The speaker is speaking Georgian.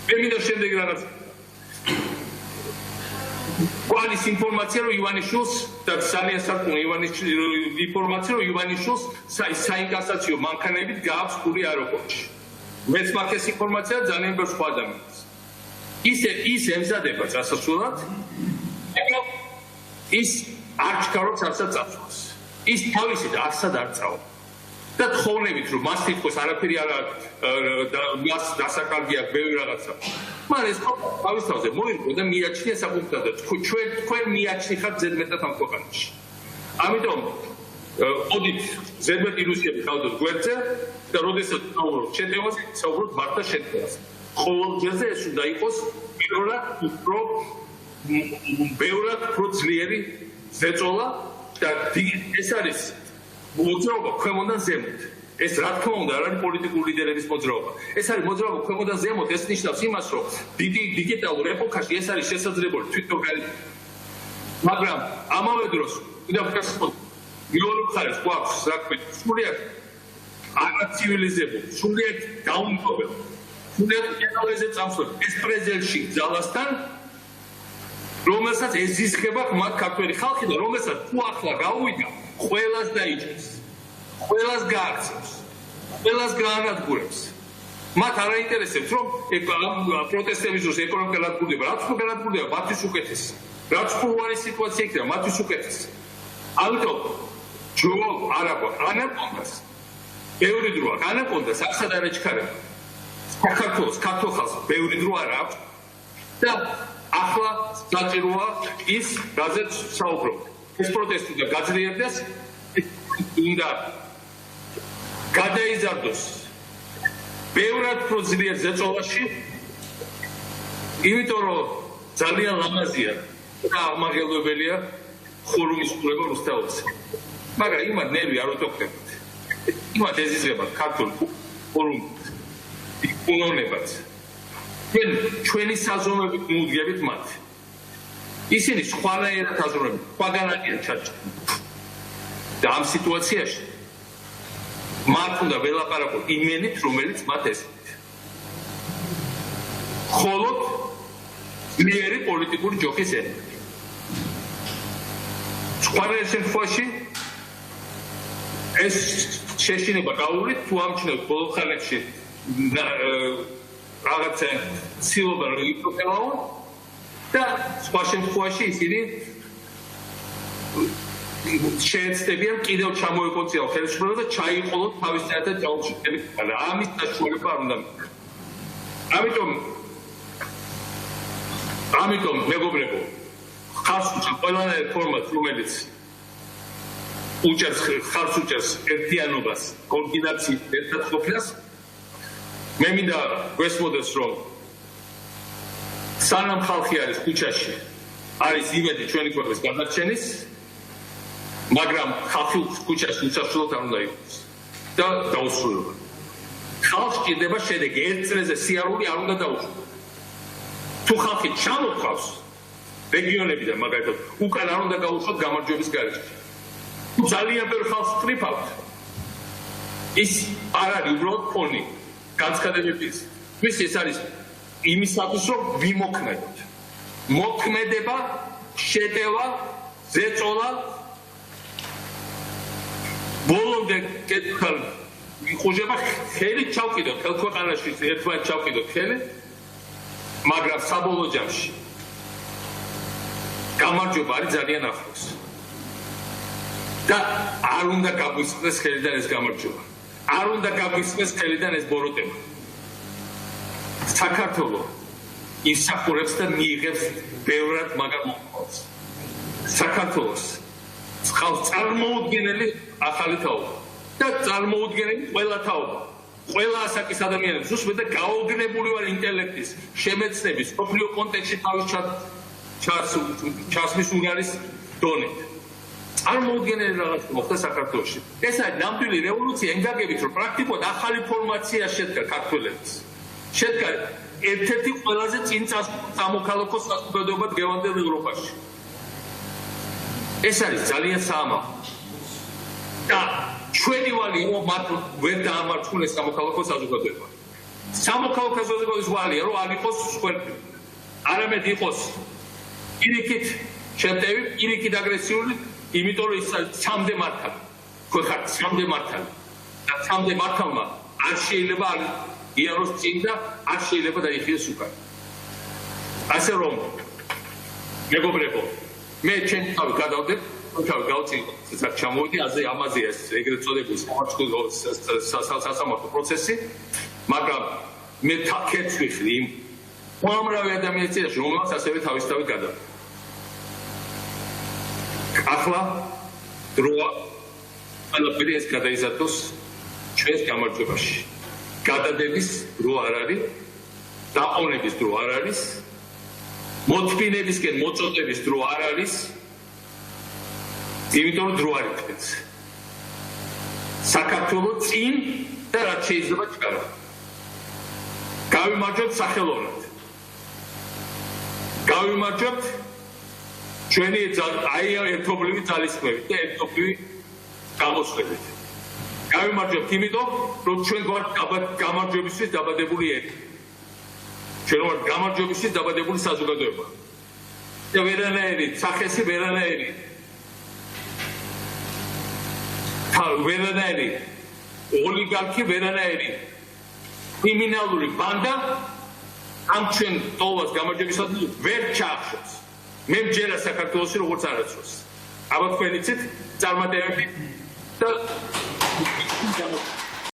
მე მინდა შემდეგი რაღაც Qualis informația lui Ioanișus, dar Sania Sarcun, informația lui Ioanișus, s-a încasațiu, mancanebit gabs curi aeroporti. Veți maches informația, zanem pe scoadă. Is emzadeba, asta surat. Is archcarot asta țapsos. Is tavisit asta dar țau. Da თხოვნებით რომ მას თითქოს არაფერი არ მას დასაკარგია ბევრი რაღაცა. მაგრამ ეს თავის თავზე მოირგო და მიაჩნია საკუთარ და თქვენ მიაჩნიხართ ზედმეტად ამ ქვეყანაში. ამიტომ ოდით ზედმეტ ილუზიები გავდოთ გვერდზე და როდესაც საუბრობთ შეტევაზე, საუბრობთ მართლა შეტევაზე. ყოველდღიზე ეს უნდა იყოს პირველად უფრო ბევრად უფრო ძლიერი ზეწოლა და ეს არის მოძრაობა ქვემოდან ზემოთ. ეს რა თქმა უნდა არ არის პოლიტიკური ლიდერების მოძრაობა. ეს არის მოძრაობა ქვემოდან ზემოთ, ეს ნიშნავს იმას, რომ დიდი დიგიტალურ ეპოქაში ეს არის შესაძლებელი თვითორგანიზება. მაგრამ ამავე დროს კიდევ მეორე მხარეს გვაქვს რა ქვია, სრულიად არაცივილიზებული, სრულიად დაუმტოვებელი, სრულიად კეთილზე წამსვლელი ეს პრეზელში ძალასთან რომელსაც ეზიზღება მათ ქართველი ხალხი და რომელსაც თუ ახლა გავუვიდა ყველას დაიჭერს, ყველას გააქცევს, ყველას გაანადგურებს. მათ არ აინტერესებს, რომ პროტესტების დროს ეკონომიკა განადგურდება, რაც თუ განადგურდება, მათთვის უკეთესი. რაც თუ უარი სიტუაცია იქნება, მათთვის უკეთესი. ამიტომ ჯო არა გვაქვს ანაკონდას. ბევრი დრო აქვს ანაკონდას, ახსად არ ეჩქარება. საქართველოს ქართულ ხალხს ბევრი დრო არ აქვს და ახლა საჭიროა ის, რაზეც საუბრობთ. ეს პროტესტი და გაძლიერდეს უნდა გადაიზარდოს ბევრად უფრო ძლიერ ზეწოლაში, იმიტომ რომ ძალიან ლამაზია და აღმაღელვებელია ხურუმის ყურება რუსთაველს. მაგრამ იმათ ნერვი არ უტოქდებათ. იმათ ეზიზღება ქართულ ხურუმს, უნონებაც. ჩვენი საზომებით მოუდგებით მათ. ისინი სხვანაირად აზრობენ, სხვაგანაკიან ჩაჭრილ. და ამ სიტუაციაში მათ უნდა ველაპარაკო იმენით, რომელიც მათ ესმით. მხოლოდ ძლიერი პოლიტიკური ჯოხის ენით. სხვანაირ შემთხვევაში ეს შეშინება გაუვლით, თუ ამჩნევთ ბოლო ხანებში რაღაცა ცილობა რომ იპროფილაო და სხვა შემთხვევაში ისინი შეეცდებიან კიდევ ჩამოეკოწიონ ხელისუფლება და ჩაიყოლოთ თავის წინათ ჯაუში. ამის საშუალება არ უნდა მიყო. ამიტომ მეგობრებო, ხარს უჭერს ყველანაირ ფორმატს, რომელიც ხარს უჭერს ერთიანობას, კოორდინაციას, ერთადყოფას. მე მინდა გვესმოდეს, რომ სანამ ხალხი არის ქუჩაში, არის იმედი ჩვენი ქვეყნის გადარჩენის, მაგრამ ხალხი ქუჩაში უსასრულოდ არ უნდა იყოს და დაუსრულება. ხალხს ჭირდება შედეგი, ერთ წრეზე სიარული არ უნდა დაუშვათ. თუ ხალხი ჩამოყავს რეგიონებიდან მაგალითად, უკან არ უნდა გაუშვათ გამარჯვების გარეშე. თუ ძალიან ბევრი ხალხს ვკრიფავთ, ის არ არის უბრალოდ ფონი განცხადებების. ეს არის იმისათვის, რომ ვიმოქმედოთ. მოქმედება, შეტევა, ზეწოლა ბოლომდე კეთილ მიხუჟება ხელი ჩავყიდოთ, ხელქვეყანაში ერთმანეთს ჩავყიდოთ ხელი, მაგრამ საბოლოო ჯამში გამარჯვება არის ძალიან ახლოს. და არ უნდა გაგვისწრეს ხელიდან ეს გამარჯვება. არ უნდა გაგვისწრეს ხელიდან ეს ბოროტება. საქართველოს ისახურებს და მიიღებს ბევრად მაგარ მოყოლს. საქართველოს ხალხს წარმოუდგენელი ახალი თაობა და წარმოუდგენელი ყველა თაობა. ყველა ასაკის ადამიანებს უსმენ და გაოგნებული ვარ ინტელექტის, შემეცნების, ოფლიო კონტექსტში თავის ჩასმის უნარის დონით. წარმოუდგენელი რაღაც მოხდა საქართველოში. ეს არის ნამდვილი რევოლუცია ენგაგებით, რომ პრაქტიკულად ახალი ფორმაცია შედგა ქართველებს. შედგა ერთ-ერთი ყველაზე წინ სამოქალაქო საზოგადოება დღევანდელ ევროპაში. ეს არის ძალიან საამაყო. და ჩვენი ვალი რომ მათ ვერ დაამარცხუნეს სამოქალაქო საზოგადოება. სამოქალაქო საზოგადოების ვალია რომ არ იყოს სხერფი არამედ იყოს პირიქით შეტევი პირიქით აგრესიული იმიტომ რომ ის სამდე მართალი ხო ხარ სამდე მართალი და სამდე მართალმა არ შეიძლება იაროს წინ და არ შეიძლება დაიხიოს უკან ასე რომ მეგობრებო მე ჩემ თავი გადავდებ თავი გავწილო ცოტა ჩამოვიდი ამაზე ეს ეგრეთ წოდებული სასამართლო პროცესი მაგრამ მე თაკეთს ვიხდი იმ უამრავი ადამიანის წინაშე რომელსაც ასევე თავისთავად გადავდა ახლა დროა ყველაფერი ეს გადაიზარდოს ჩვენს გამარჯვებაში გადადების დრო არ არის დაყოვნების დრო არ არის მოთმინებისკენ მოწოდების დრო არ არის იმიტომ რომ დრო არ იქნებს საქართველოს წინ და რაც შეიძლება ჩქარა გავიმარჯვებთ სახელოვნად გავიმარჯვებთ ჩვენი აი ერთობლივი ძალისხმევით და ერთობლივი გამოსვლებით გავიმარჯვებთ იმიტომ რომ ჩვენ გვართ გამარჯვებისთვის დაბადებული ერთი ჩვენ ვართ გამარჯვებისთვის დაბადებული საზოგადოება და ვერანაირი სახესი ვერანაირი ვერანაირი ოლიგარქი ვერანაირი კრიმინალური ბანდა ამ ჩვენ ტოლას გამარჯვებისათვის ვერ ჩაახშობს მე მჯერა საქართველოში როგორც არაცროს აბა თქვენ იცით წარმატებები და